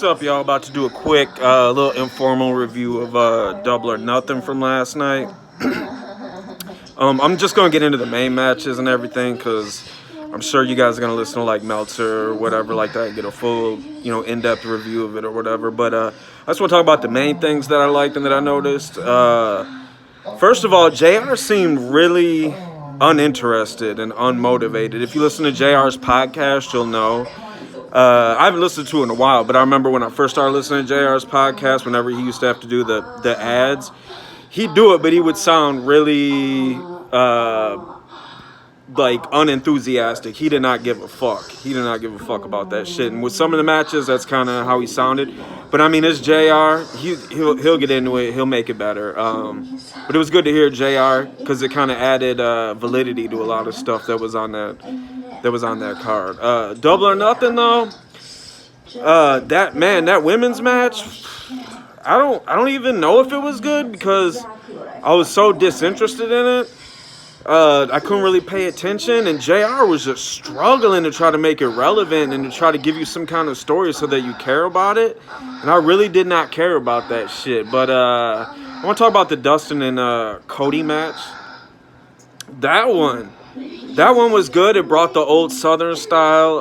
What's up, y'all? About to do a quick little informal review of Double or Nothing from last night. I'm just going to get into the main matches and everything because I'm sure you guys are going to listen to like Meltzer or whatever like that and get a full, in-depth review of it or whatever. But I just want to talk about the main things that I liked and that I noticed. First of all, JR seemed really uninterested and unmotivated. If you listen to JR's podcast, you'll know. I haven't listened to it in a while, but I remember when I first started listening to JR's podcast, whenever he used to have to do the ads, he'd do it, but he would sound really like unenthusiastic. He did not give a fuck. He did not give a fuck about that shit. And with some of the matches, that's kind of how he sounded. But I mean, it's JR. He'll get into it. He'll make it better. But it was good to hear JR because it kind of added validity to a lot of stuff that was on that card. Double or Nothing though. That women's match. I don't even know if it was good because I was so disinterested in it. I couldn't really pay attention, and JR was just struggling to try to make it relevant and to try to give you some kind of story so that you care about it. And I really did not care about that shit. But I want to talk about the Dustin and Cody match. That one was good. It brought the old Southern style,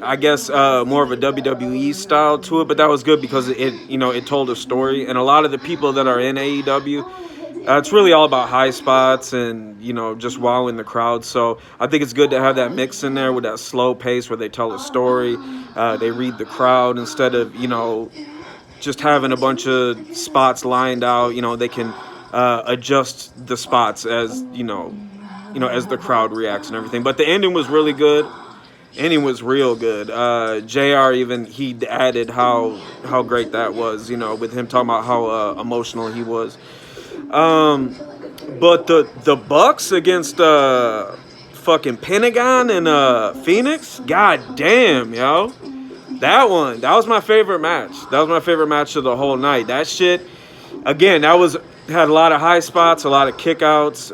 I guess more of a WWE style to it, but that was good because it told a story. And a lot of the people that are in AEW, it's really all about high spots and, just wowing the crowd. So I think it's good to have that mix in there with that slow pace where they tell a story. They read the crowd instead of, just having a bunch of spots lined out. They can adjust the spots as, as the crowd reacts and everything. But the ending was really good. Ending was real good. JR he added how great that was, with him talking about how emotional he was. But the Bucks against fucking Pentagon and Phoenix, god damn, yo. That was my favorite match. That was my favorite match of the whole night. That shit, again, had a lot of high spots, a lot of kickouts,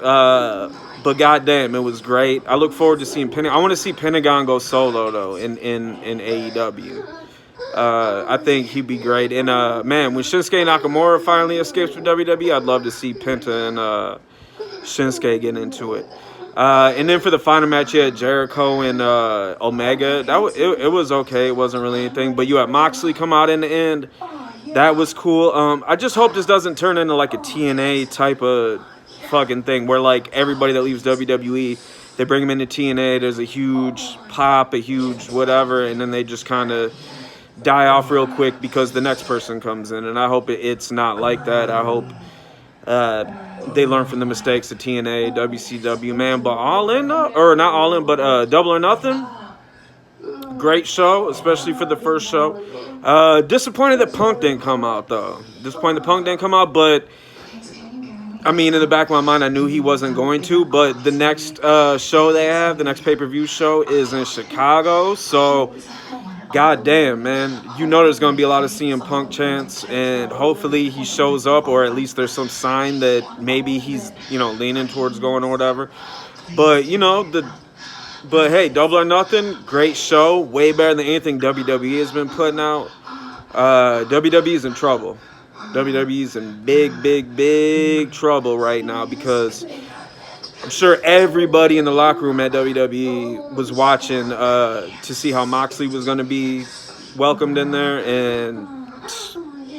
but goddamn, it was great. I look forward to seeing Pentagon. I want to see Pentagon go solo though in AEW. I think he'd be great. And man, when Shinsuke Nakamura finally escapes from WWE, I'd love to see Penta and Shinsuke get into it. And then for the final match, you had Jericho and Omega. It was okay. It wasn't really anything. But you had Moxley come out in the end. That was cool. I just hope this doesn't turn into like a TNA type of fucking thing where like everybody that leaves WWE, they bring them into TNA. There's a huge pop, a huge whatever, and then they just kind of die off real quick because the next person comes in. And I hope it's not like that. I hope they learn from the mistakes of TNA, WCW, man. But All In, or not All In, but Double or Nothing. Great show, especially for the first show. Disappointed that Punk didn't come out, though. But I mean, in the back of my mind, I knew he wasn't going to. But the next show they have, the next pay-per-view show, is in Chicago. So, goddamn, man. There's going to be a lot of CM Punk chants. And hopefully he shows up, or at least there's some sign that maybe he's, leaning towards going or whatever. But, But hey, Double or Nothing, great show. Way better than anything WWE has been putting out. WWE's in trouble. WWE's in big trouble right now because I'm sure everybody in the locker room at WWE was watching to see how Moxley was going to be welcomed in there, and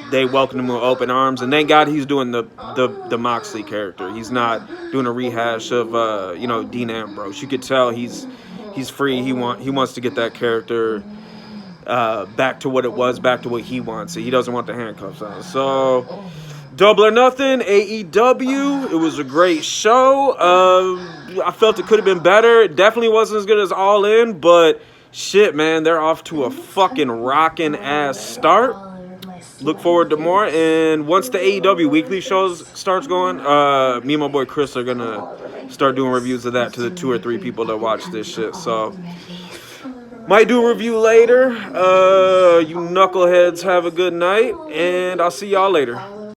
they welcomed him with open arms. And thank God he's doing the Moxley character. He's not doing a rehash of Dean Ambrose. You could tell he's free. He wants to get that character back to what it was, back to what he wants. He doesn't want the handcuffs on. So, Double or Nothing, AEW. It was a great show. I felt it could have been better. It definitely wasn't as good as All In, but shit, man, they're off to a fucking rockin' ass start. Look forward to more. And once the AEW weekly shows starts going, me and my boy Chris are gonna start doing reviews of that to the 2 or 3 people that watch this shit. So might do a review later. You knuckleheads have a good night, and I'll see y'all later.